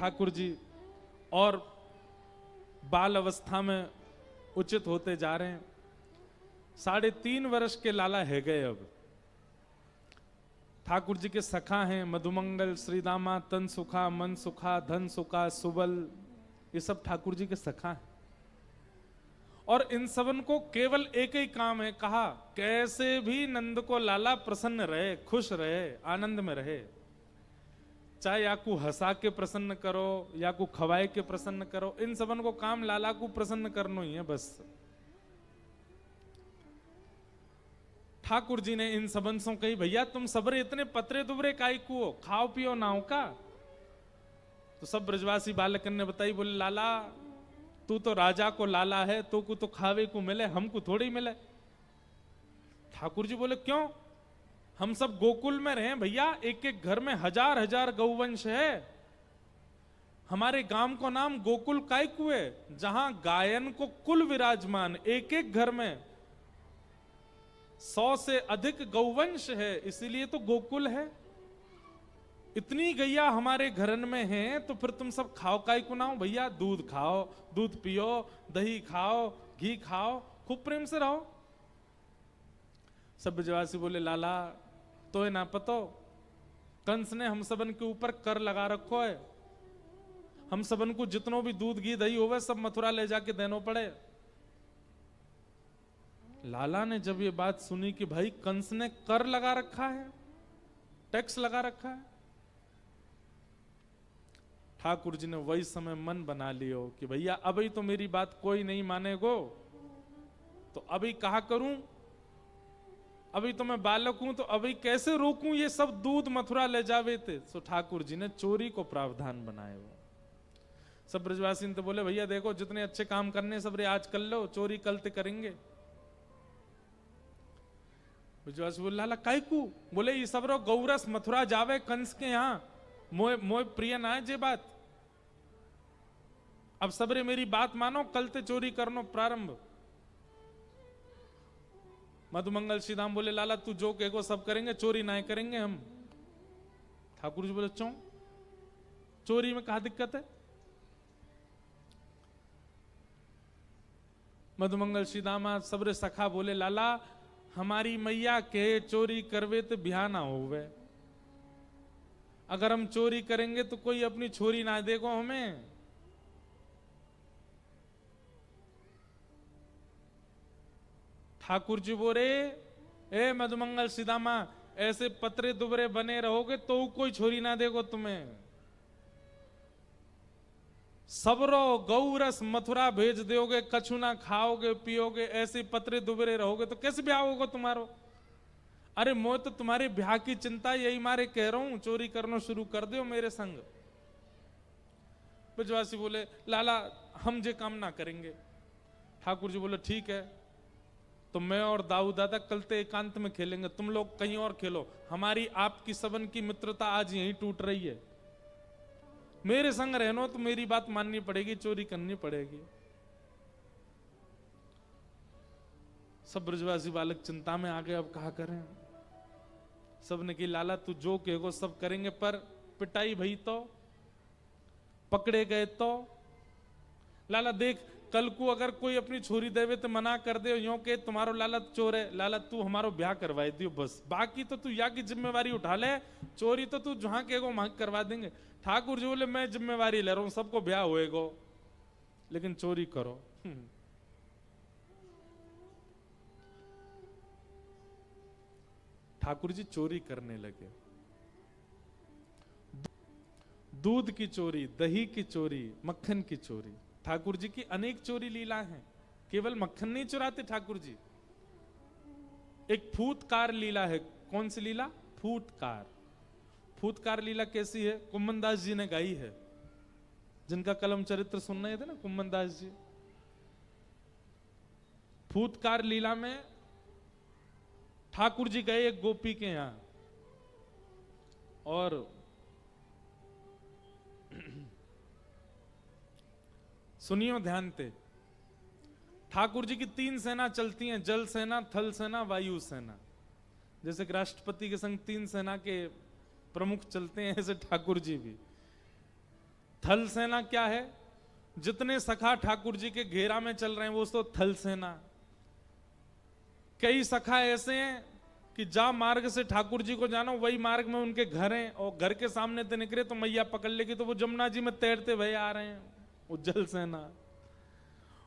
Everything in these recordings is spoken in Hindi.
ठाकुर जी और बाल अवस्था में उचित होते जा रहे हैं। 3.5 वर्ष के लाला है गए। अब ठाकुर जी के सखा हैं मधुमंगल, श्रीदामा, तन सुखा, मन सुखा, धन सुखा, सुबल, ये सब ठाकुर जी के सखा हैं। और इन सबन को केवल एक ही काम है, कहा कैसे भी नंद को लाला प्रसन्न रहे, खुश रहे, आनंद में रहे। चाहे या को हंसा के प्रसन्न करो या को खवाए के प्रसन्न करो, इन सबन को काम लाला को प्रसन्न करना ही है बस। ठाकुर जी ने इन सबन से कही, भैया तुम सबरे इतने पतरे दुबरे काई को, खाओ पियो नाव का। तो सब ब्रजवासी बालकन ने बताई, बोले लाला तू तो राजा को लाला है, तो को तो खावे को मिले, हमको थोड़ी मिले। ठाकुर जी बोले क्यों, हम सब गोकुल में रहे भैया, एक एक घर में हजार हजार गौवंश है। हमारे गांव को नाम गोकुल काय कुए, जहां गायन को कुल विराजमान, एक एक घर में 100 से अधिक गौवंश है, इसीलिए तो गोकुल है। इतनी गैया हमारे घरन में हैं, तो फिर तुम सब खाओ काय को ना हो भैया, दूध खाओ, दूध पियो, दही खाओ, घी खाओ, खूब प्रेम से रहो। सब ब्रजवासी बोले लाला तो ना पतो, कंस ने हम सबन के ऊपर कर लगा रखो है, हम सबन को जितनो भी दूध घी दही होवे सब मथुरा ले जाके देनो पड़े। लाला ने जब ये बात सुनी कि भाई कंस ने कर लगा रखा है, टैक्स लगा रखा है, ठाकुर जी ने वही समय मन बना लियो कि भैया अभी तो मेरी बात कोई नहीं मानेगो, तो अभी कहा करूं, अभी तो मैं बालक हूं, तो अभी कैसे रोकूं, ये सब दूध मथुरा ले जावे थे। तो ठाकुर जी ने चोरी को प्रावधान बनाए। वो सब ब्रजवासी ने तो बोले भैया देखो जितने अच्छे काम करने सब रे आज कर लो, चोरी कल ते करेंगे। ब्रजवासी बोले लाला काय को, बोले ये सब रो गौरस मथुरा जावे कंस के यहाँ, मोय मोय प्रिय ना है जे बात, अब सबरे मेरी बात मानो, कल ते चोरी करनो प्रारंभ। मधुमंगल श्रीदाम बोले लाला तू जो कहेगो सब करेंगे, चोरी ना करेंगे हम। ठाकुर जी बोले क्यों, चोरी में कहा दिक्कत है। मधुमंगल श्रीदामा सबरे सखा बोले लाला हमारी मैया के चोरी करवे तो ब्याह ना होवे, अगर हम चोरी करेंगे तो कोई अपनी छोरी ना देगो हमें। ठाकुर जी बोले ए मधुमंगल सीदामा, ऐसे पतरे दुबरे बने रहोगे तो कोई छोरी ना देगो तुम्हें। सबरो गौरस मथुरा भेज दोगे, कछु ना खाओगे पियोगे, ऐसे पतरे दुबरे रहोगे तो कैसे ब्याह होगा तुम्हारो। अरे मैं तो तुम्हारे ब्याह की चिंता यही मारे कह रहा हूं, चोरी करना शुरू कर दो मेरे संग। ब्रजवासी बोले लाला हम जे काम ना करेंगे। ठाकुर जी बोले ठीक है, तो मैं और दाऊ दादा कल ते एकांत में खेलेंगे, तुम लोग कहीं और खेलो, हमारी आपकी सबन की मित्रता आज यहीं टूट रही है, मेरे संग रहनो तो मेरी बात माननी पड़ेगी, चोरी करनी पड़ेगी। सब ब्रजवासी बालक चिंता में आ गए, अब कहा करें। सबने की लाला तू जो कहेगो सब करेंगे, पर पिटाई भई तो, पकड़े गए तो। लाला देख कल को अगर कोई अपनी छोरी देवे तो मना कर दे, यो के तुम्हारो लाला चोर है, लाला तू हमारो ब्याह करवाई दियो बस, बाकी तो तू या की जिम्मेवारी उठा ले, चोरी तो तू जहां कहेगो वहां करवा देंगे। ठाकुर जी बोले मैं जिम्मेवारी ले रहा हूं, सबको ब्याह होएगो, लेकिन चोरी करो। ठाकुर जी चोरी करने लगे, दूध की चोरी, दही की चोरी, मक्खन की चोरी। ठाकुर जी की अनेक चोरी लीला हैं, केवल मक्खन नहीं चुराते ठाकुर जी। एक फूतकार लीला है। कौन सी लीला? फूतकार। फूतकार लीला कैसी है? कुम्मन दास जी ने गाई है, जिनका कलम चरित्र सुन रहे थे ना कुम्मन दास जी। फूतकार लीला में ठाकुर जी गए एक गोपी के यहां और सुनियो ध्यान से, ठाकुर जी की 3 सेना चलती हैं, जल सेना, थल सेना, वायु सेना। जैसे कि राष्ट्रपति के संग 3 सेना के प्रमुख चलते हैं, ऐसे ठाकुर जी भी। थल सेना क्या है? जितने सखा ठाकुर जी के घेरा में चल रहे हैं वो तो थल सेना। कई सखा ऐसे हैं कि जा मार्ग से ठाकुर जी को जाना वही मार्ग में उनके घर हैं, और घर के सामने से निकले तो मैया पकड़ लेगी, तो वो जमुना जी में तैरते भये आ रहे हैं, वो जल सेना।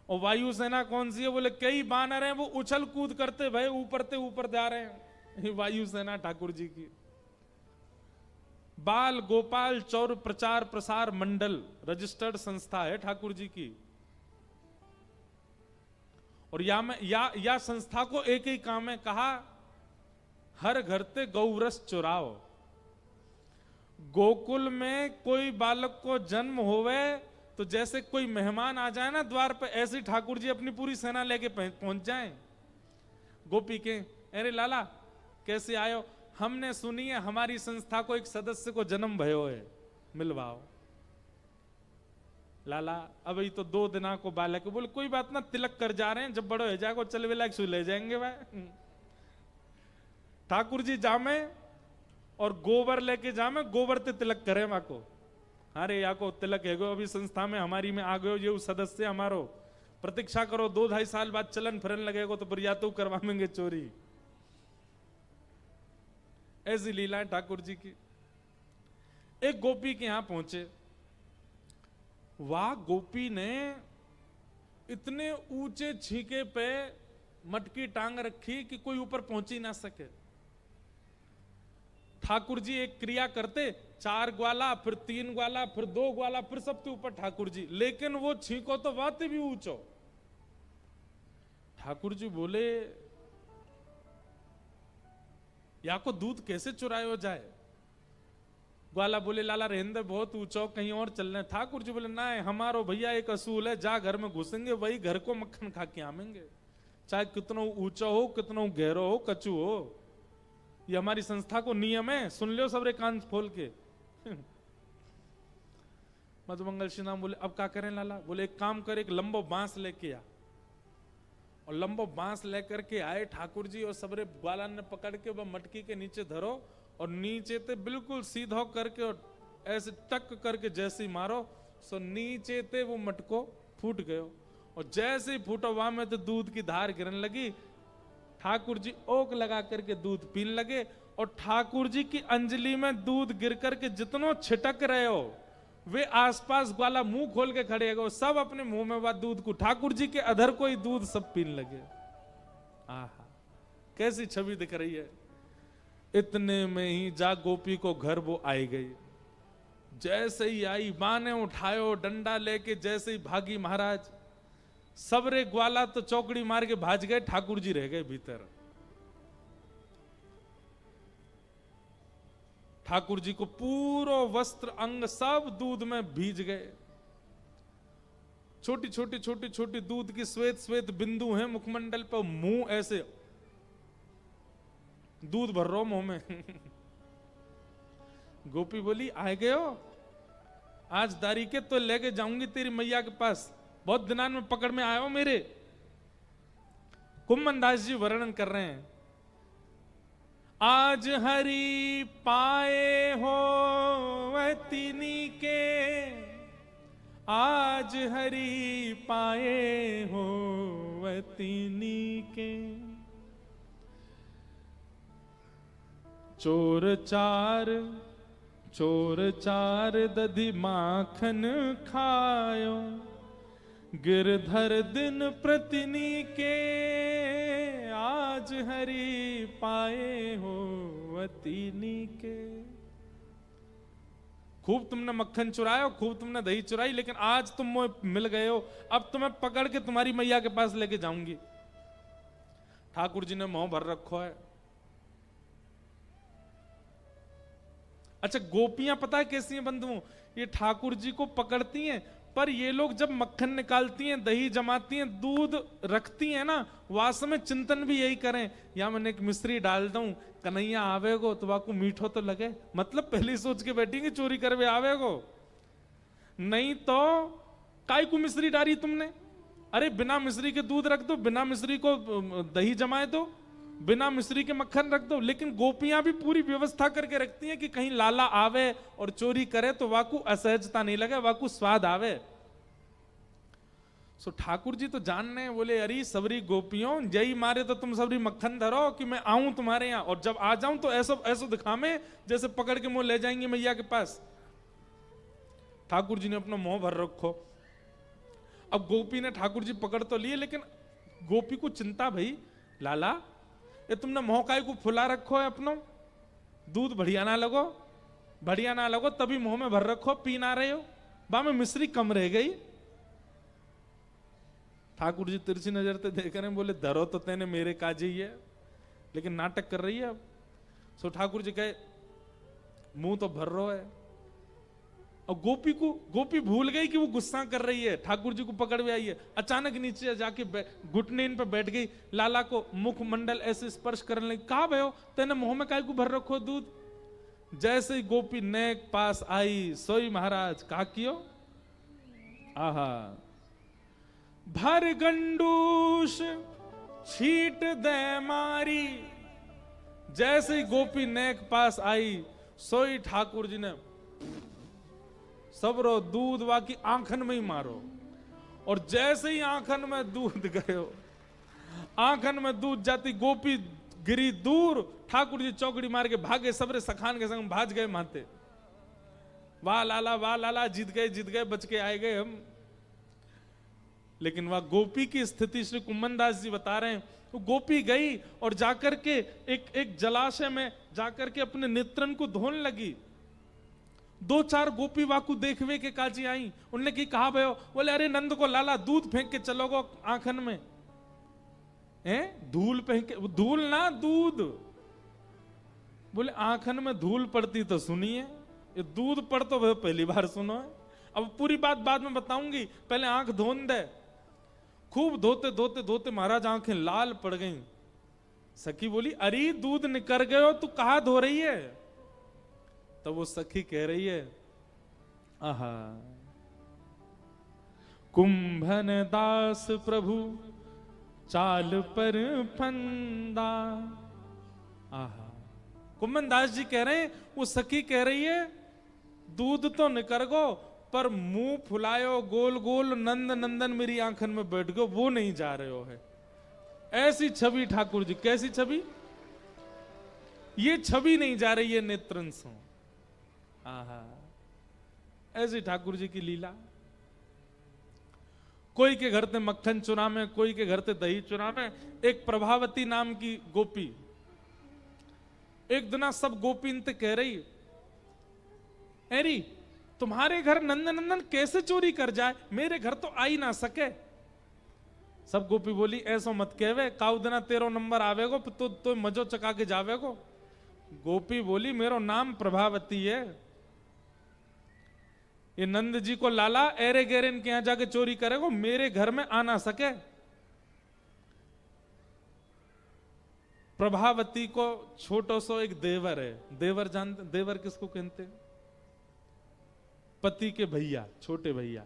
और वायु सेना कौन सी है? बोले कई बानर हैं वो उछल कूद करते भये ऊपर से ऊपर जा रहे हैं, वायु सेना ठाकुर जी की। बाल गोपाल चौर प्रचार प्रसार मंडल रजिस्टर्ड संस्था है ठाकुर जी की। और या संस्था को एक ही काम है, कहा हर घर ते गौरस चुराओ। गोकुल में कोई बालक को जन्म होवे तो जैसे कोई मेहमान आ जाए ना द्वार पे, ऐसे ठाकुर जी अपनी पूरी सेना लेके पहुंच जाएं। गोपी के अरे लाला कैसे आयो? हमने सुनी है हमारी संस्था को एक सदस्य को जन्म भयो है, मिलवाओ। लाला अभी तो 2 दिना को बालक है। बोले कोई बात ना, तिलक कर जा रहे हैं, जब बड़ो हो जाएगा चल वेला सु ले जाएंगे भाई। ठाकुर जी जामे और गोबर लेके जामे, गोबर ते तिलक करे वहां को। अरे या को तिलक है गो, अभी संस्था में हमारी में आ गयो ये सदस्य हमारो, प्रतीक्षा करो 2-2.5 साल बाद चलन फिरन लगेगा तो फिर या तो करवाएंगे चोरी। ऐसी लीला है ठाकुर जी की। एक गोपी के यहां पहुंचे, वाह गोपी ने इतने ऊंचे छीके पे मटकी टांग रखी कि कोई ऊपर पहुंच ही ना सके। ठाकुर जी एक क्रिया करते, 4 ग्वाला फिर 3 ग्वाला फिर 2 ग्वाला फिर सबके ऊपर ठाकुर जी, लेकिन वो छीको तो बात भी ऊंचो। ठाकुर जी बोले या को दूध कैसे चुरायो जाए? ग्वाला बोले लाला रहने बहुत ऊंचो, कहीं और चलने। ठाकुर जी बोले ना, हमारो भैया एक असूल है, जा घर में घुसेंगे वही घर को मक्खन खा के आवेंगे, चाहे कितना ऊंचा हो कितना गहरो हो कचू हो। ये हमारी संस्था को नियम है, सुन लो सबरे कान खोल के। मधुमंगल श्री नाम बोले अब क्या करें लाला? बोले एक काम कर, एक लंबो बांस लेके आ। और लंबो बांस लेकर के आए ठाकुर जी, और सबरे ग्वाला ने पकड़ के वह मटकी के नीचे धरो और नीचे ते बिल्कुल सीधा करके और ऐसे टक करके जैसे ही मारो सो नीचे ते वो मटको फूट गयो। और जैसे ही फूटा वहां में तो दूध की धार गिरने लगी। ठाकुर जी ओक लगा करके दूध पीने लगे, और ठाकुर जी की अंजलि में दूध गिर करके जितनो छिटक रहे हो वे आसपास ग्वाला मुंह खोल के खड़े हो, सब अपने मुंह में वह दूध को, ठाकुर जी के अधर को ही दूध सब पीने लगे। आहा कैसी छवि दिख रही है। इतने में ही जा गोपी को घर वो आई गई। जैसे ही आई मां ने उठायो डंडा लेके, जैसे ही भागी महाराज, सबरे ग्वाला तो चौकड़ी मार के भाज गए, ठाकुर जी रह गए भीतर। ठाकुर जी को पूरा वस्त्र अंग सब दूध में भीज गए। छोटी छोटी छोटी छोटी दूध की श्वेत श्वेत बिंदु हैं मुखमंडल पर, मुंह ऐसे दूध भर रहा मुंह में। गोपी बोली आए गए हो, आज दारी के तो लेके जाऊंगी तेरी मैया के पास, बहुत दिनान में पकड़ में आए हो मेरे। कुम्मन दास जी वर्णन कर रहे हैं, आज हरि पाए हो वतिनी के, आज हरि पाए हो वतिनी के। चोर चार दधि माखन खायो, गिरधर दिन प्रतिनी के, आज हरि पाए हो वतिनी के। खूब तुमने मक्खन चुराया, खूब तुमने दही चुराई, लेकिन आज तुम मुझे मिल गए हो, अब तुम्हें पकड़ के तुम्हारी मैया के पास लेके जाऊंगी। ठाकुर जी ने मुंह भर रखो है। अच्छा गोपियां पता है कैसी हैं बंधुओं, ये ठाकुर जी को पकड़ती हैं, पर ये लोग जब मक्खन निकालती हैं, दही जमाती हैं, दूध रखती हैं ना, वास्तव में चिंतन भी यही करें, या मैंने एक मिश्री डाल दूं, कन्हैया आवेगो तो आपको मीठो तो लगे, मतलब पहले सोच के बैठेंगे चोरी करवे आवेगो, नहीं तो काय को मिश्री डाली तुमने? अरे बिना मिश्री के दूध रख दो, बिना मिश्री को दही जमाए दो, बिना मिश्री के मक्खन रख दो। लेकिन गोपियां भी पूरी व्यवस्था करके रखती हैं कि कहीं लाला आवे और चोरी करे तो वाकू असहजता नहीं लगे, वाकू स्वाद आवे। सो ठाकुर जी तो जानने बोले, अरे सबरी गोपियों जय मारे तो तुम सबरी मक्खन धरो कि मैं आऊं तुम्हारे यहाँ, और जब आ जाऊं तो ऐसा ऐसा दिखावे जैसे पकड़ के मुंह ले जाएंगे मैया के पास। ठाकुर जी ने अपना मुंह भर रखो। अब गोपी ने ठाकुर जी पकड़ तो लिए, लेकिन गोपी को चिंता भाई, लाला ये तुमने मुंह काय को फुला रखो है अपनो, दूध बढ़िया ना लगो, बढ़िया ना लगो तभी मुंह में भर रखो, पी ना रहे हो, बा में मिश्री कम रह गई। ठाकुर जी तिरछी नजर से देख रहे हैं, बोले धरो तो तेने मेरे काजे ही है, लेकिन नाटक कर रही है अब। सो ठाकुर जी कहे मुंह तो भर रहा है। और गोपी भूल गई कि वो गुस्सा कर रही है, ठाकुर जी को पकड़ में आई है। अचानक नीचे जाके घुटने इन पे बैठ गई, लाला को मुख मंडल ऐसे स्पर्श करने लगी। कहा भयो तेने मुंह में काय को भर रखो दूध। जैसे ही गोपी नेक पास आई, सोई महाराज कहा कियो, आहा भर गंडूस छीट दे मारी। जैसे ही गोपी नेक पास आई, सोई ठाकुर जी ने सबरो दूध वाकी आंखन में ही मारो। और जैसे ही आंखन में दूध गयो, आंखन में दूध जाती, गोपी गिरी दूर, ठाकुर जी चौकड़ी मार के भागे, सबरे सखान के संग भाज गए माते। वाह लाला जीत गए बच के आए गए हम। लेकिन वह गोपी की स्थिति श्री कुम्मन दास जी बता रहे हैं, वो गोपी गई और जाकर के एक जलाशय में जाकर के अपने नेत्रन को धोने लगी। दो चार गोपी वाकू देखवे के काजी आई, उनने की कहा भयो, बोले अरे नंद को लाला दूध फेंक के चलोगो आंखन में, हैं धूल फेंक के, धूल ना दूध। बोले आंखन में धूल पड़ती तो सुनिए, ये दूध पड़ तो पहली बार सुनो है। अब पूरी बात बाद में बताऊंगी, पहले आंख धोन दे। खूब धोते धोते धोते महाराज आंखें लाल पड़ गईं। सखी बोली अरे दूध निकर गए हो, तू कहां धो रही है। तो वो सखी कह रही है, आहा कुंभन दास प्रभु चाल पर फंदा। आहा कुंभन दास जी कह रहे हैं, वो सखी कह रही है दूध तो निकर गो, पर मुंह फुलायो गोल गोल नंद नंदन मेरी आंखन में बैठ गयो, वो नहीं जा रहे हो है। ऐसी छवि ठाकुर जी, कैसी छवि, ये छवि नहीं जा रही है नेत्रन से। आहा ऐसी ठाकुर जी की लीला। कोई के घर ते मक्खन चुरा में, कोई के घर ते दही चुरा में। एक प्रभावती नाम की गोपी एक दिना सब गोपी इनते कह रही, एरी तुम्हारे घर नंदन नंदन कैसे चोरी कर जाए, मेरे घर तो आ ही ना सके। सब गोपी बोली ऐसा मत कहवे, काउ दिना तेरो नंबर आवेगो तो मजो चका के जावेगो। गोपी बोली मेरो नाम प्रभावती है, ये नंद जी को लाला एरे गेरे इनके यहां जाके चोरी करेगो, मेरे घर में आ ना सके। प्रभावती को छोटो सो एक देवर है, देवर जानते, देवर किसको कहते हैं, पति के भैया, छोटे भैया।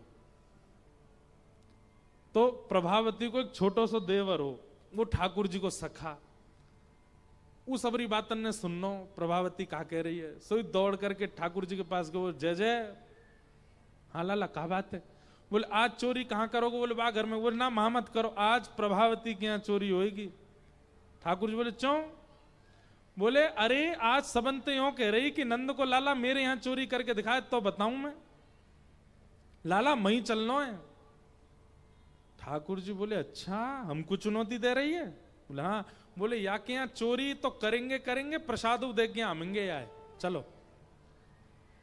तो प्रभावती को एक छोटो सो देवर हो, वो ठाकुर जी को सखा। वो सबरी बातन ने सुनो प्रभावती कहा कह रही है, सोई दौड़ करके ठाकुर जी के पास गए, जय जय। हाँ लाला कहा बात है। बोले आज चोरी कहां करोगे, बोले बा घर में। बोले ना महामत करो, आज प्रभावती के यहां चोरी होगी। ठाकुर जी बोले क्यों। बोले अरे आज सबंते यूं कह रही कि नंद को लाला मेरे यहां चोरी करके दिखाए तो बताऊं मैं, लाला मई चलना है। ठाकुर जी बोले अच्छा हमको चुनौती दे रही है। बोले हाँ। बोले या के यहां चोरी तो करेंगे करेंगे, प्रसाद देख के आमेंगे यार, चलो।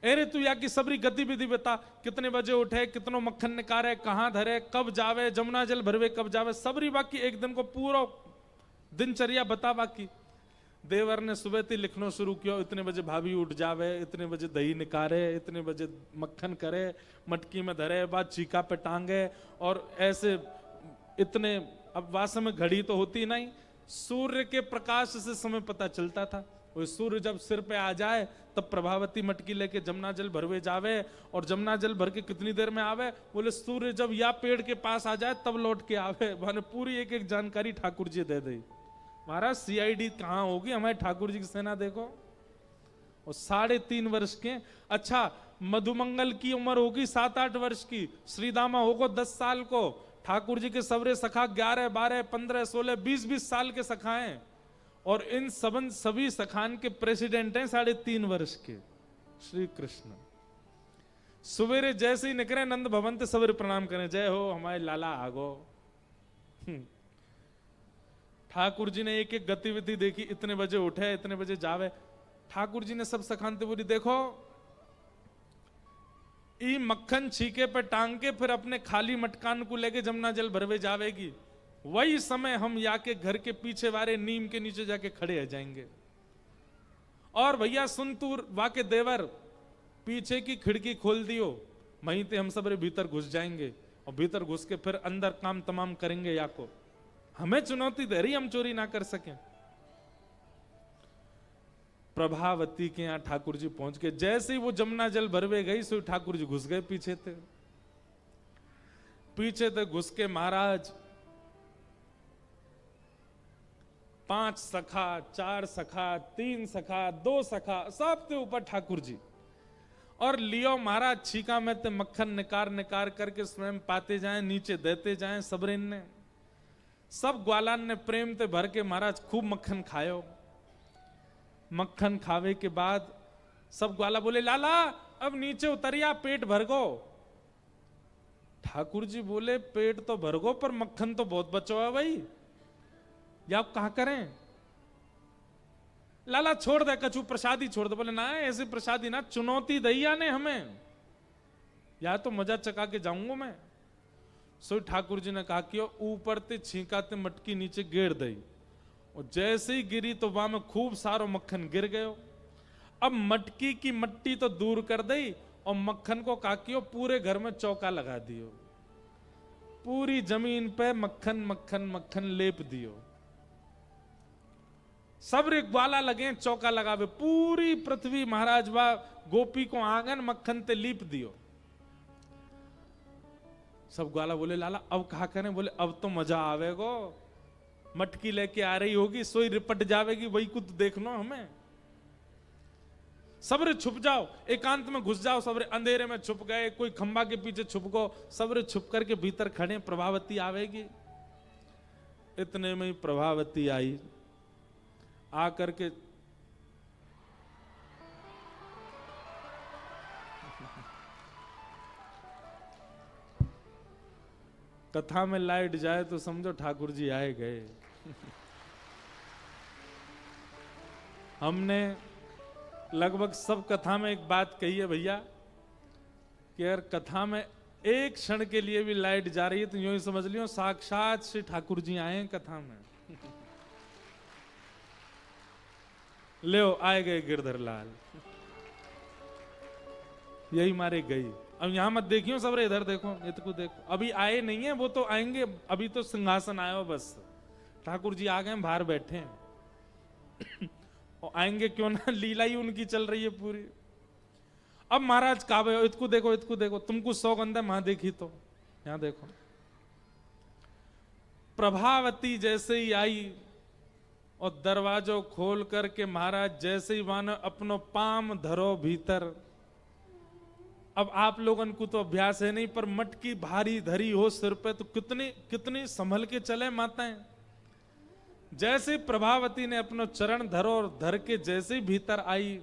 अरे तू या की सबरी गतिविधि बता, कितने बजे उठे, कितनो मक्खन निकारे, कहां धरे, कब जावे, जमुना जल भरवे कब जावे, सबरी बाकी एक दिन को पूरा दिनचर्या बता। बाकी देवर ने सुबह थी लिखना शुरू किया, इतने बजे भाभी उठ जावे, इतने बजे दही निकारे, इतने बजे मक्खन करे, मटकी में धरे, बाद चीका पे टांगे, और ऐसे इतने। अब वास्तव में घड़ी तो होती नहीं, सूर्य के प्रकाश से समय पता चलता था। वो सूर्य जब सिर पे आ जाए तब प्रभावती मटकी लेके जमुना जल भरवे जावे, और जमुना जल भर के कितनी देर में आवे, बोले सूर्य जब या पेड़ के पास आ जाए तब लौट के आवे। माने पूरी एक एक जानकारी ठाकुर जी दे दी। महाराज सीआईडी कहां होगी, हमारे ठाकुर जी की सेना देखो। और 3.5 वर्ष के, अच्छा मधुमंगल की उम्र होगी 7-8 वर्ष की, श्रीदामा होगा 10 साल को, ठाकुर जी के सबरे सखा 11, 12, 15, 16, 20 साल के सखा हैं, और इन सभी सखान के प्रेसिडेंट हैं 3.5 वर्ष के श्री कृष्ण। सवेरे जैसे ही निकले नंद भवन से सवेरे प्रणाम करें, जय हो हमारे लाला आगो। ठाकुर जी ने एक एक गतिविधि देखी, इतने बजे उठे, इतने बजे जावे। ठाकुर जी ने सब सखानते बोली, देखो ई मक्खन छीके पे टांग के फिर अपने खाली मटकान को लेके जमुना जल भरवे जावेगी, वही समय हम या के घर के पीछे वाले नीम के नीचे जाके खड़े रह जाएंगे। और भैया सुन तू वाके देवर, पीछे की खिड़की खोल दियो, वहीं ते हम सब भीतर घुस जाएंगे, और भीतर घुस के फिर अंदर काम तमाम करेंगे। या को हमें चुनौती दे रही, हम चोरी ना कर सकें। प्रभावती के यहां ठाकुर जी पहुंच गए। जैसे ही वो जमुना जल भरवे गई, सो ठाकुर जी घुस गए पीछे थे घुस के महाराज 5 सखा, 4 सखा, 3 सखा, 2 सखा, सबके ऊपर ठाकुर जी। और लियो महाराज छीका में ते मक्खन निकार निकार करके स्वयं पाते जाएं, नीचे देते जाएं। सबरेन ने, सब ग्वालान ने प्रेम ते भर के महाराज खूब मक्खन खायो। मक्खन खावे के बाद सब ग्वाला बोले, लाला अब नीचे उतरिया, पेट भर गो। ठाकुर जी बोले, पेट तो भर गो पर मक्खन तो बहुत बचो है भाई, या आप कहा करें। लाला छोड़ दे, कछु प्रसादी छोड़ दे। बोले ना ऐसे प्रसादी ना, चुनौती दैया ने हमें, या तो मजा चका के जाऊंगा मैं। सो ठाकुर जी ने कहा कि ऊपर ते छींकाते मटकी नीचे गिर दई, और जैसे ही गिरी तो वहां में खूब सारो मक्खन गिर गयो। अब मटकी की मट्टी तो दूर कर दई, और मक्खन को काकियो पूरे घर में चौका लगा दियो, पूरी जमीन पे मक्खन मक्खन मक्खन लेप दियो। सब रे ग्वाला लगे चौका लगावे, पूरी पृथ्वी महाराज वा गोपी को आंगन मक्खन ते लीप दियो। सब ग्वाला बोले, लाला अब कहा करें। बोले अब तो मजा आवेगो, मटकी लेके आ रही होगी, सोई रिपट जावेगी, वही कुछ देख लो हमें। सबरे छुप जाओ, एकांत में घुस जाओ। सबरे अंधेरे में छुप गए, कोई खंबा के पीछे छुप गो, सबरे छुप करके भीतर खड़े, प्रभावती आवेगी। इतने में ही प्रभावती आई, आकर के कथा में लाइट जाए तो समझो ठाकुर जी आए गए। हमने लगभग सब कथा में एक बात कही है भैया, कि अगर कथा में एक क्षण के लिए भी लाइट जा रही है तो यूं ही समझ लियो साक्षात श्री ठाकुर जी आए हैं कथा में। ले आए गए गिरधर लाल, यही मारे गई। अब यहां मत देखियो सबरे, इधर देखो, इतको देखो। अभी आए नहीं है, वो तो आएंगे, अभी तो सिंहासन आयो बस। ठाकुर जी आ गए, बाहर बैठे हैं। और आएंगे क्यों ना, लीला ही उनकी चल रही है पूरी। अब महाराज कावे, इतको देखो, इतको देखो, तुमको सौगंध है वहां देखी तो यहां देखो। प्रभावती जैसे ही आई और दरवाजो खोल करके महाराज जैसे ही मानो अपनो पाम धरो भीतर। अब आप लोगन को तो अभ्यास है नहीं, पर मटकी भारी धरी हो सिर पे तो कितनी कितनी संभल के चले माताएं। जैसे प्रभावती ने अपनो चरण धरो और धर के जैसे ही भीतर आई,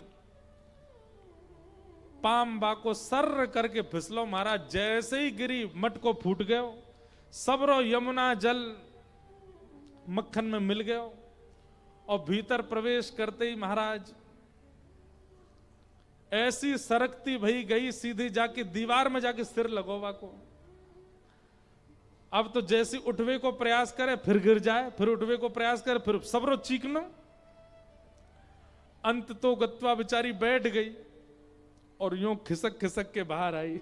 पाम बाको सर्र करके फिसलो महाराज, जैसे ही गिरी मटको फूट गयो, सबरो यमुना जल मक्खन में मिल गयो। और भीतर प्रवेश करते ही महाराज ऐसी सरकती भई गई, सीधी जाके दीवार में जाके सिर लगोवा को। अब तो जैसे उठवे को प्रयास करे फिर गिर जाए, फिर उठवे को प्रयास करे फिर सबरो चीखना। अंत तो गत्वा बेचारी बैठ गई और यूं खिसक खिसक के बाहर आई।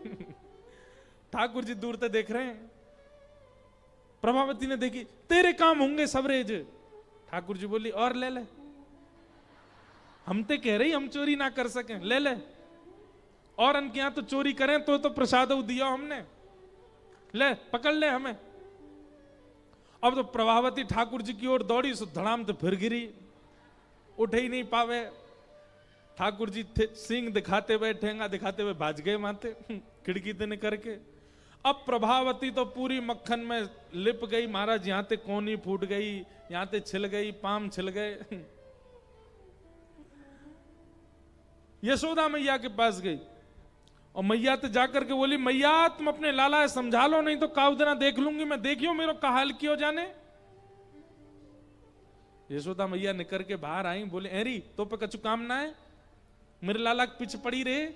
ठाकुर जी दूर से देख रहे हैं। प्रभावती ने देखी, तेरे काम होंगे सबरेज। ठाकुर जी बोली, और ले ले, हम ते कह रही हम चोरी ना कर सकें, ले ले। और उनके यहां तो चोरी करें तो प्रसाद दिया हमने, ले पकड़ ले हमें। अब तो प्रभावती ठाकुर जी की ओर दौड़ी, सो धड़ाम तो फिर गिरी, उठ ही नहीं पावे। ठाकुर जी सिंह दिखाते हुए, ठेंगा दिखाते हुए भाज गए माते खिड़की से निकल के। अब प्रभावती तो पूरी मक्खन में लिप गई महाराज, यहां ते कोनी फूट गई, यहां ते छिल गई, पाम छिल गए। यशोदा मैया के पास गई और मैया तो जाकर के बोली, मैया तुम अपने लाला समझा लो, नहीं तो काउदना देख लूंगी मैं, देखियो मेरो का हाल क्यों जाने। यशोदा मैया निकर के बाहर आई, बोले एरी तो पे कछु काम ना है, मेरे लाला के पीछे पड़ी रहे,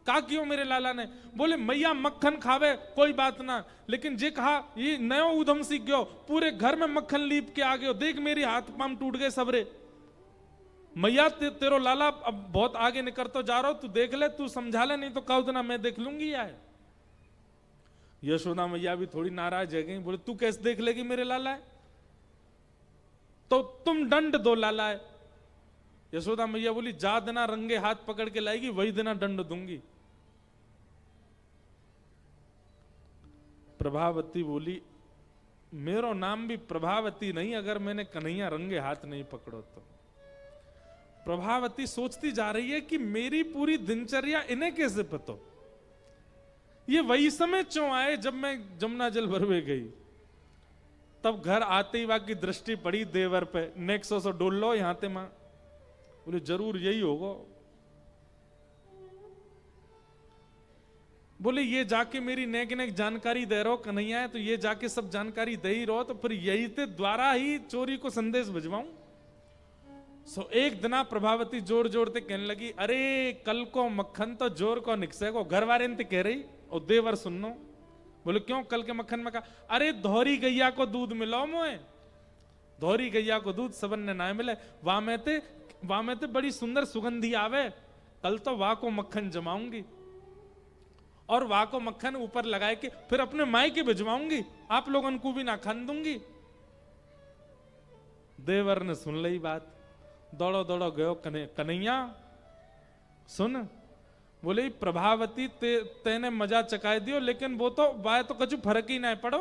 का क्यों मेरे लाला ने। बोले मैया मक्खन खावे कोई बात ना, लेकिन जे कहा ये नयो उधम सीख गयो, पूरे घर में मक्खन लीप के आ गयो, देख मेरी हाथ पाम टूट गए सबरे। मैया तेरो लाला अब बहुत आगे निकल तो जा रहा हो, तू देख ले, तू समझा ले, नहीं तो काउदना मैं देख लूंगी यार। यशोदा मैया भी थोड़ी नाराज है गई, बोले तू कैसे देख लेगी मेरे लाला है, तो तुम दंड दो लाला है। यशोदा मैया बोली जा देना रंगे हाथ पकड़ के लाएगी, वही देना दंड दूंगी। प्रभावती बोली मेरो नाम भी प्रभावती नहीं, अगर मैंने कन्हैया रंगे हाथ नहीं पकड़ो तो। प्रभावती सोचती जा रही है कि मेरी पूरी दिनचर्या इन्हें कैसे पता, ये वही समय क्यों आए जब मैं जमुना जल भरवे गई। तब घर आते ही वाकी दृष्टि पड़ी देवर पे, नेक्सो सो डोल लो यहां ते मां, बोले जरूर यही होगा। बोले ये जाके मेरी नेक नेक जानकारी दे रहो कन्हैया है, तो ये जाके सब जानकारी दे ही रहो, तो फिर यही ते द्वारा ही चोरी को संदेश भिजवाऊं। सो एक दिना प्रभावती जोर जोर ते कहने लगी, अरे कल को मक्खन तो जोर को निकसे को, घर वाले ने कह रही और देवर सुननो। बोले क्यों कल के मक्खन में कहा, अरे धोरी गैया को दूध मिलो मोए, धोरी गैया को दूध सबन ने ना मिले, वहां में ते बड़ी सुंदर सुगंधी आवे, कल तो वाह को मक्खन जमाऊंगी और वाह को मक्खन ऊपर लगाए के फिर अपने मायके भिजवाऊंगी, आप लोगों को भी ना खान दूंगी। देवर ने सुन ली बात, दौड़ो दौड़ो गयो कन्हैया सुन। बोले प्रभावती तेने मजा चकाए दियो, लेकिन वो तो वाह तो कछु फर्क ही ना पड़ो,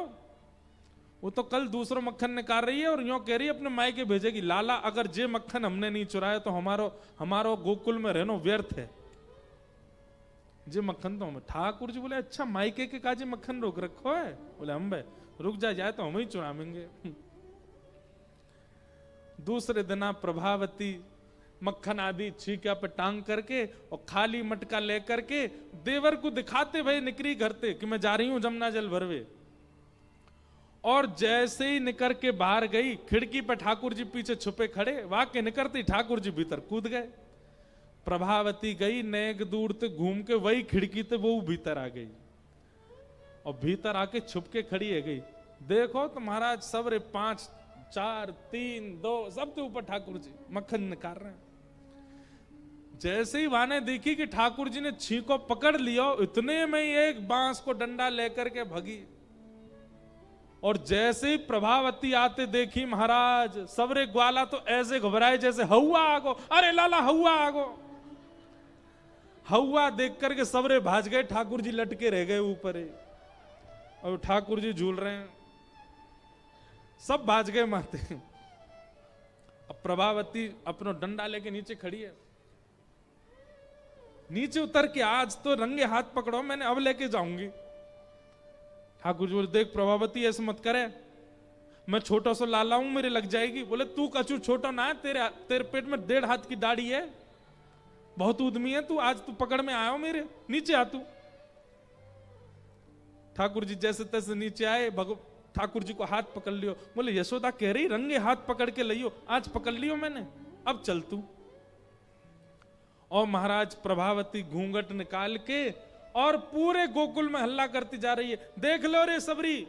वो तो कल दूसरो मक्खन निकाल रही है और यूं कह रही है अपने मायके भेजेगी। लाला अगर जे मक्खन हमने नहीं चुराया तो हमारो गोकुल में रहनो व्यर्थ है, जे मक्खन तो हमें। ठाकुर जी बोले अच्छा मायके के काजे मक्खन रोक रखो है, बोले हम भाई रुक जाए तो हम ही चुराएंगे। दूसरे दिन प्रभावती मक्खन आदि छीका पे टांग करके और खाली मटका लेकर के देवर को दिखाते भाई निकली घर से कि मैं जा रही हूं जमुना जल भरवे। और जैसे ही निकर के बाहर गई, खिड़की पर ठाकुर जी पीछे छुपे खड़े, वहां के निकलते ठाकुर जी भीतर कूद गए। प्रभावती गई नेक दूर से घूम के वही खिड़की से वो भीतर आ गई और भीतर आके छुप के खड़ी है गई। देखो तो महाराज सबरे 5 4 3 2 सबके ऊपर ठाकुर जी मक्खन निकाल रहे हैं। जैसे ही वाने देखी कि ठाकुर जी ने छींको पकड़ लिया, इतने में ही एक बांस को डंडा लेकर के भगी। और जैसे ही प्रभावती आते देखी महाराज सबरे ग्वाला तो ऐसे घबराए जैसे हवा आगो, अरे लाला हवा आगो। हवा देख करके सबरे भाज गए, ठाकुर जी लटके रह गए ऊपर ही और ठाकुर जी झूल रहे हैं, सब भाज गए माते। अब प्रभावती अपना डंडा लेके नीचे खड़ी है, नीचे उतर के आज तो रंगे हाथ पकड़ो, मैंने अब लेके जाऊंगी। ठाकुर जी बोले देख प्रभावती ऐसे मत करे, मैं छोटा सा लाला हूं मेरे लग जाएगी। बोले तू कचू छोटा ना है, तेरे पेट में 1.5 हाथ की दाढ़ी है, बहुत उद्यमी है तू, आज तू पकड़ में आया हो मेरे, नीचे आ तू। ठाकुर जी जैसे तैसे नीचे आए, ठाकुर जी को हाथ पकड़ लियो। बोले यशोदा कह रही रंगे हाथ पकड़ के लियो, आज पकड़ लियो मैंने, अब चल तू। और महाराज प्रभावती घूंघट निकाल के और पूरे गोकुल में हल्ला करती जा रही है, देख लो रे सबरी,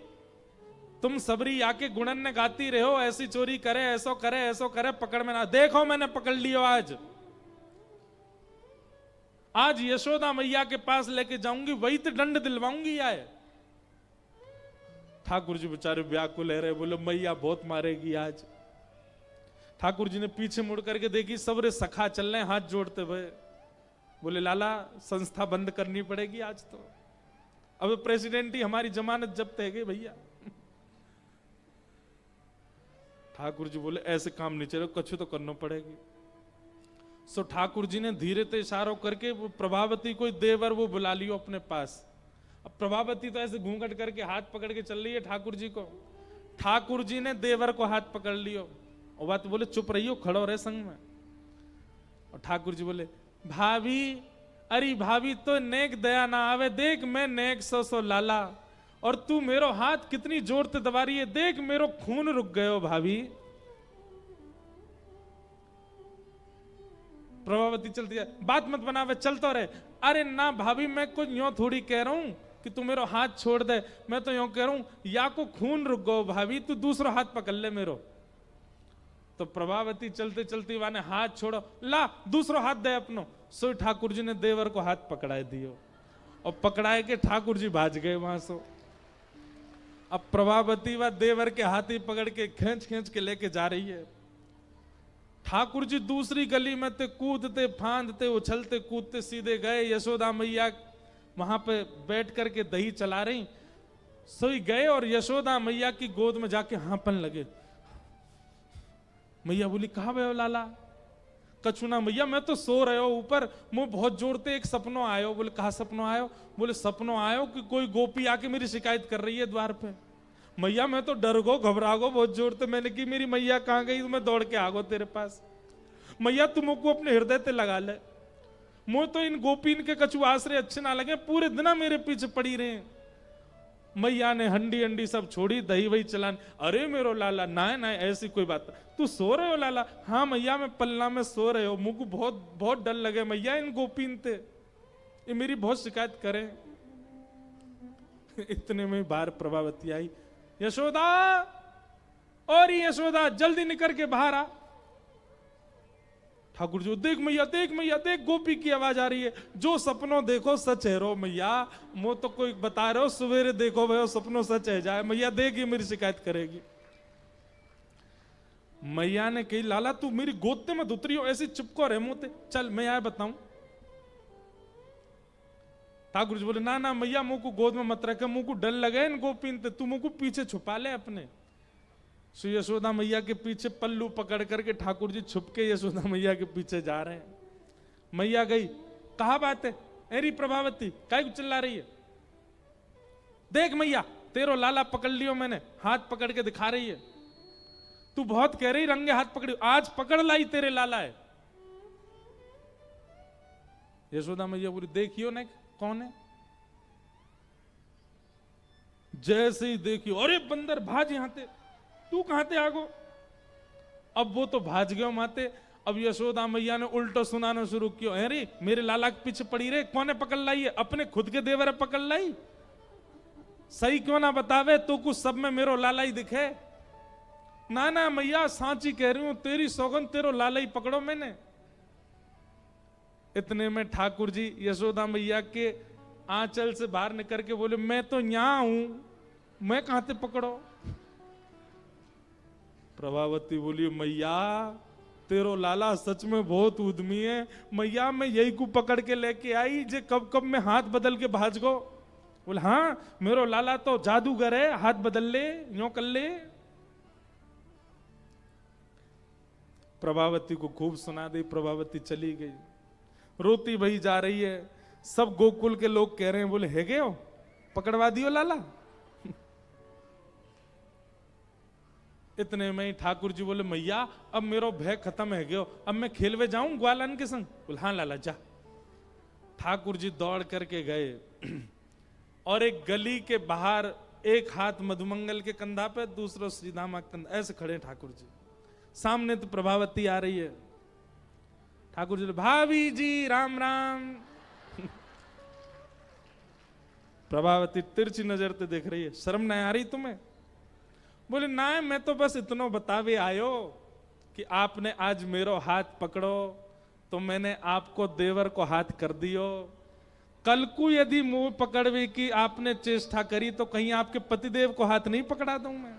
तुम सबरी आके गुणन ने गाती रहे हो, ऐसी चोरी करे ऐसो करे ऐसो करे, पकड़ में ना, देखो मैंने पकड़ लियो आज यशोदा मैया के पास लेके जाऊंगी, वही तो दंड दिलवाऊंगी आए। ठाकुर जी बेचारे व्याकुल है रहे, बोले मैया बहुत मारेगी आज। ठाकुर जी ने पीछे मुड़ करके देखी, सबरे सखा चल रहे हाथ जोड़ते हुए। बोले लाला संस्था बंद करनी पड़ेगी आज तो, अब प्रेसिडेंट ही हमारी जमानत जब्त है गई भैया। ठाकुर जी बोले ऐसे काम नहीं चले, कछु तो करना पड़ेगी। सो ठाकुर जी ने धीरे से इशारों करके वो प्रभावती कोई देवर वो बुला लियो अपने पास। अब प्रभावती तो ऐसे घूंघट करके हाथ पकड़ के चल रही है ठाकुर जी को। ठाकुर जी ने देवर को हाथ पकड़ लियो और बात बोले चुप रहियो, खड़ो रहे संग में। और ठाकुर जी बोले भाभी, अरे भाभी तो नेक दया ना आवे, देख मैं नेक सो लाला, और तू मेरो हाथ कितनी जोर से दबा रही है, देख मेरो खून रुक गयो भाभी। प्रभावती चलती है, बात मत बनावे, चलतो रहे। अरे ना भाभी, मैं कुछ यूं थोड़ी कह रहा हूं कि तू मेरो हाथ छोड़ दे, मैं तो यूं कह रहा हूं या को खून रुक गयो भाभी, तू दूसरा हाथ पकड़ ले मेरो। तो प्रभावती चलते चलती वाने हाथ छोड़ो, ला दूसरो हाथ दे अपनो। सो ठाकुर जी ने देवर को हाथ पकड़ाए दियो और पकड़ाए के ठाकुर जी भाज गए वहां से। अब प्रभावती व देवर के हाथ ही पकड़ के खींच खींच के लेके जा रही है। ठाकुर जी दूसरी गली में ते कूदते फांदते उछलते कूदते सीधे गए। यशोदा मैया वहां पे बैठ करके दही चला रही, सोई गए और यशोदा मैया की गोद में जाके हांपन लगे। मैया बोली कहा भयो लाला? कछुना मैया मैं तो सो रहे हो ऊपर, मुंह बहुत जोड़ते एक सपनों आयो। बोले कहा सपनों आयो? बोले सपनों आयो कि कोई गोपी आके मेरी शिकायत कर रही है द्वार पे। मैया मैं तो डर गो घबरा गो बहुत जोड़ते, मैंने की मेरी मैया कहाँ गई, मैं दौड़ के आ गो तेरे पास। मैया तुमको अपने हृदय ते लगा ले, मुझे तो इन गोपीन के कछु आश्रय अच्छे ना लगे, पूरे दिन मेरे पीछे पड़ी रहे। मैया ने हंडी हंडी सब छोड़ी, दही वही चलान। अरे मेरो लाला ना ना ऐसी कोई बात, तू सो रहे हो लाला? हाँ मैया मैं पलना में सो रहे हो, मुझको बहुत बहुत डर लगे मैया, इन गोपीन थे ये मेरी बहुत शिकायत करें। इतने में बाहर प्रभावती आई, यशोदा और यशोदा जल्दी निकल के बाहर आ। ठाकुर जी देख मैया देख मैया देख, गोपी की आवाज आ रही है। जो सपनों देखो सच है रो मैया, मो तो कोई बता रहे हो सवेरे देखो भयो सपनों सच है जाए। मैया देख ये मेरी शिकायत करेगी। मैया ने कही लाला तू मेरी गोदते में उतरी हो, ऐसी चुपको रहे मोते, चल मैं आया बताऊं। ठाकुर जी बोले ना ना मैया मुंह को गोद में मत रखे, मुंह को डर लगे इन गोपीन ते, तू मुंह को पीछे छुपा ले अपने। सो यशोदा मैया के पीछे पल्लू पकड़ करके ठाकुर जी छुप के यशोदा मैया के पीछे जा रहे हैं। मैया गई, कहा बात है एरी प्रभावती काय को चिल्ला रही है? देख मैया तेरो लाला पकड़ लियो मैंने, हाथ पकड़ के दिखा रही है। तू बहुत कह रही रंगे हाथ पकड़ी, आज पकड़ लाई तेरे लाला है। यशोदा मैया बोली देखियो ना कौन है। जैसे ही देखियो अरे बंदर भाज यहां ते, तू कहां ते आगो। अब वो तो भाज गयो माते। अब यशोदा मैया ने उल्टो सुनाना शुरू किया, अरे मेरे लाला के पीछे पड़ी रे, कौन पकड़ लाई है? अपने खुद के देवर पकड़ लाई, सही क्यों ना बतावे, तो कुछ सब में मेरो लाला ही दिखे। ना ना मैया सांची कह रही हूं, तेरी सौगंध तेरो लाला ही पकड़ो मैंने। इतने में ठाकुर जी यशोदा मैया के आंचल से बाहर निकल के बोले मैं तो यहां हूं, मैं कहां से पकड़ो। प्रभावती बोली मैया तेरो लाला सच में बहुत उद्यमी है मैया, मैं यही को पकड़ के लेके आई जे कब कब में हाथ बदल के भाज गो। बोले हाँ मेरो लाला तो जादूगर है, हाथ बदल ले यूं कर ले। प्रभावती को खूब सुना दी, प्रभावती चली गई, रोती भई जा रही है। सब गोकुल के लोग कह रहे हैं बोले है गए हो, पकड़वा दियो लाला। इतने में ठाकुर जी बोले मैया अब मेरो भय खत्म है गयो, अब मैं खेलवे जाऊं ग्वालन के संग। बोले हाँ लाला जा। ठाकुर जी दौड़ करके गए और एक गली के बाहर एक हाथ मधुमंगल के कंधा पे, दूसरा श्रीधामा कंधा, ऐसे खड़े ठाकुर जी। सामने तो प्रभावती आ रही है। ठाकुर जी भाभी जी राम राम। प्रभावती तिरछी नजर से देख रही है, शर्म नहीं आ रही तुम्हें? बोले ना मैं तो बस इतना बतावे आयो कि आपने आज मेरो हाथ पकड़ो तो मैंने आपको देवर को हाथ कर दियो। कल को यदि मुंह पकड़वे की आपने चेष्टा करी तो कहीं आपके पतिदेव को हाथ नहीं पकड़ा दूं मैं।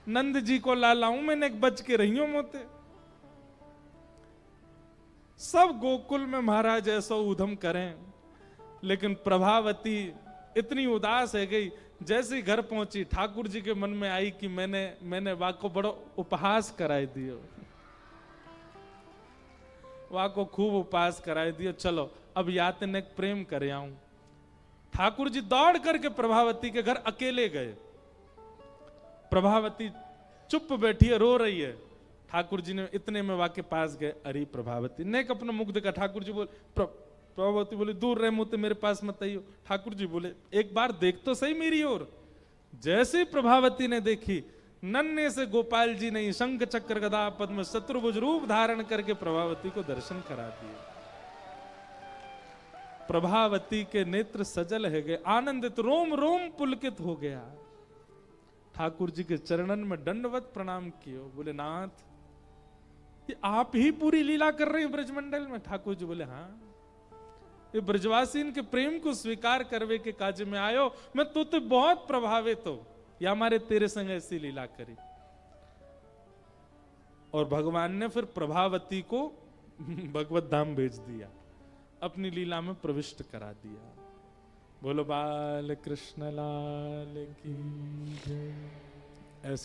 नंद जी को ला लाऊं मैंने, बच के रही हूं मोते। सब गोकुल में महाराज ऐसा उधम करें, लेकिन प्रभावती इतनी उदास है गई। जैसे ही घर पहुंची ठाकुर जी के मन में आई कि मैंने वाह को बड़ो उपहास कराई दियो, वाह को खूब उपहास कराई दियो, चलो अब यातने प्रेम कर आऊं। ठाकुर जी दौड़ करके प्रभावती के घर अकेले गए। प्रभावती चुप बैठी है, रो रही है। ठाकुर जी ने इतने में वाह के पास गए, अरे प्रभावती ने अपना मुख देखा। ठाकुर जी बोले, प्रभावती बोले दूर रहे मुंह, मेरे पास मत आइयो। ठाकुर जी बोले एक बार देख तो सही मेरी ओर। जैसे ही प्रभावती ने देखी, नन्हे से गोपाल जी ने शंख चक्र गदा पद्म शत्रुभुज रूप धारण करके प्रभावती को दर्शन करा दिए। प्रभावती के नेत्र सजल है गए, आनंदित, रोम रोम पुलकित हो गया। ठाकुर जी के चरणन में दंडवत प्रणाम कियो, बोले नाथ ये आप ही पूरी लीला कर रहे हैं ब्रजमंडल में। ठाकुर जी बोले हाँ, ये ब्रजवासी इनके प्रेम को स्वीकार करवे के काज में आयो, मैं तो बहुत प्रभावित हो, या हमारे तेरे संग ऐसी लीला करी। और भगवान ने फिर प्रभावती को भगवत धाम भेज दिया, अपनी लीला में प्रविष्ट करा दिया। बोलो बाल कृष्ण लाल की जय। ऐसी